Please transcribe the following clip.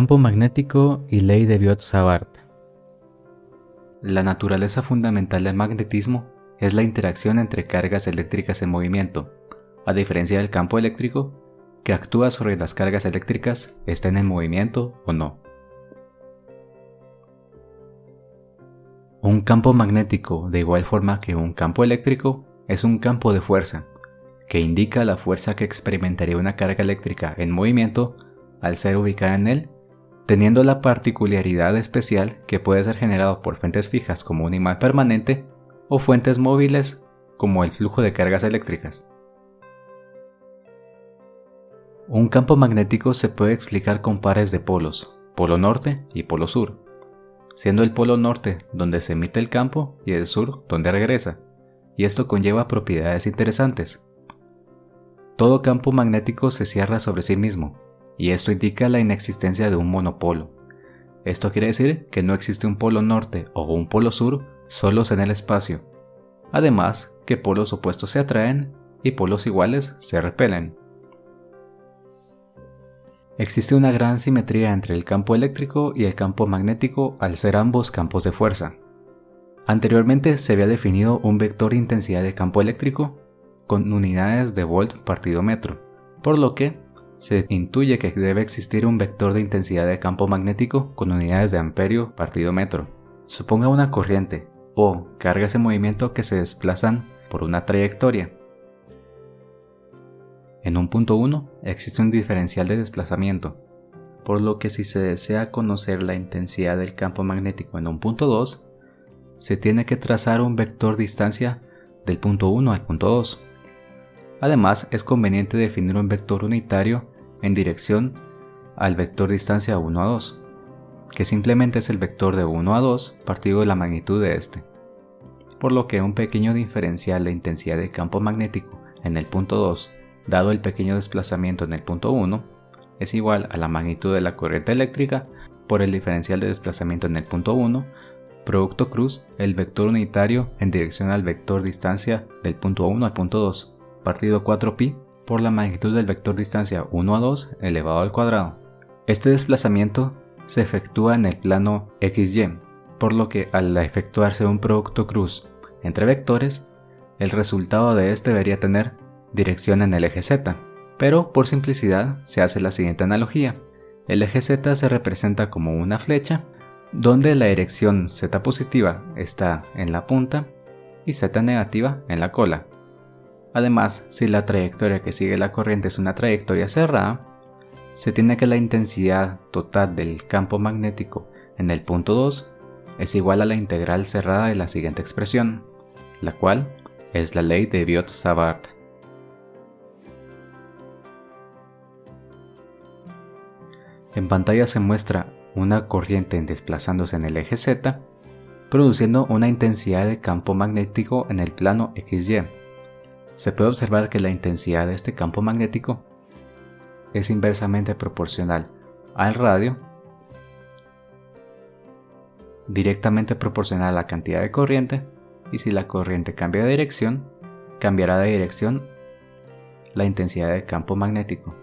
Campo magnético y ley de Biot-Savart. La naturaleza fundamental del magnetismo es la interacción entre cargas eléctricas en movimiento, a diferencia del campo eléctrico, que actúa sobre las cargas eléctricas estén en movimiento o no. Un campo magnético, de igual forma que un campo eléctrico, es un campo de fuerza, que indica la fuerza que experimentaría una carga eléctrica en movimiento al ser ubicada en él, teniendo la particularidad especial que puede ser generado por fuentes fijas como un imán permanente o fuentes móviles como el flujo de cargas eléctricas. Un campo magnético se puede explicar con pares de polos, polo norte y polo sur, siendo el polo norte donde se emite el campo y el sur donde regresa, y esto conlleva propiedades interesantes. Todo campo magnético se cierra sobre sí mismo, y esto indica la inexistencia de un monopolo. Esto quiere decir que no existe un polo norte o un polo sur solos en el espacio. Además, que polos opuestos se atraen y polos iguales se repelen. Existe una gran simetría entre el campo eléctrico y el campo magnético al ser ambos campos de fuerza. Anteriormente se había definido un vector de intensidad de campo eléctrico con unidades de volt partido metro, por lo que se intuye que debe existir un vector de intensidad de campo magnético con unidades de amperio partido metro. Suponga una corriente o cargas en movimiento que se desplazan por una trayectoria. En un punto 1 existe un diferencial de desplazamiento, por lo que si se desea conocer la intensidad del campo magnético en un punto 2, se tiene que trazar un vector distancia del punto 1 al punto 2. Además, es conveniente definir un vector unitario en dirección al vector distancia 1 a 2, que simplemente es el vector de 1 a 2 partido de la magnitud de este, por lo que un pequeño diferencial de intensidad de campo magnético en el punto 2, dado el pequeño desplazamiento en el punto 1, es igual a la magnitud de la corriente eléctrica por el diferencial de desplazamiento en el punto 1, producto cruz el vector unitario en dirección al vector distancia del punto 1 al punto 2, partido 4pi por la magnitud del vector distancia 1 a 2 elevado al cuadrado. Este desplazamiento se efectúa en el plano XY, por lo que al efectuarse un producto cruz entre vectores, el resultado de este debería tener dirección en el eje Z, pero por simplicidad se hace la siguiente analogía. El eje Z se representa como una flecha, donde la dirección Z positiva está en la punta y Z negativa en la cola. Además, si la trayectoria que sigue la corriente es una trayectoria cerrada, se tiene que la intensidad total del campo magnético en el punto 2 es igual a la integral cerrada de la siguiente expresión, la cual es la ley de Biot-Savart. En pantalla se muestra una corriente desplazándose en el eje Z, produciendo una intensidad de campo magnético en el plano XY. Se puede observar que la intensidad de este campo magnético es inversamente proporcional al radio, directamente proporcional a la cantidad de corriente, y si la corriente cambia de dirección, cambiará de dirección la intensidad de campo magnético.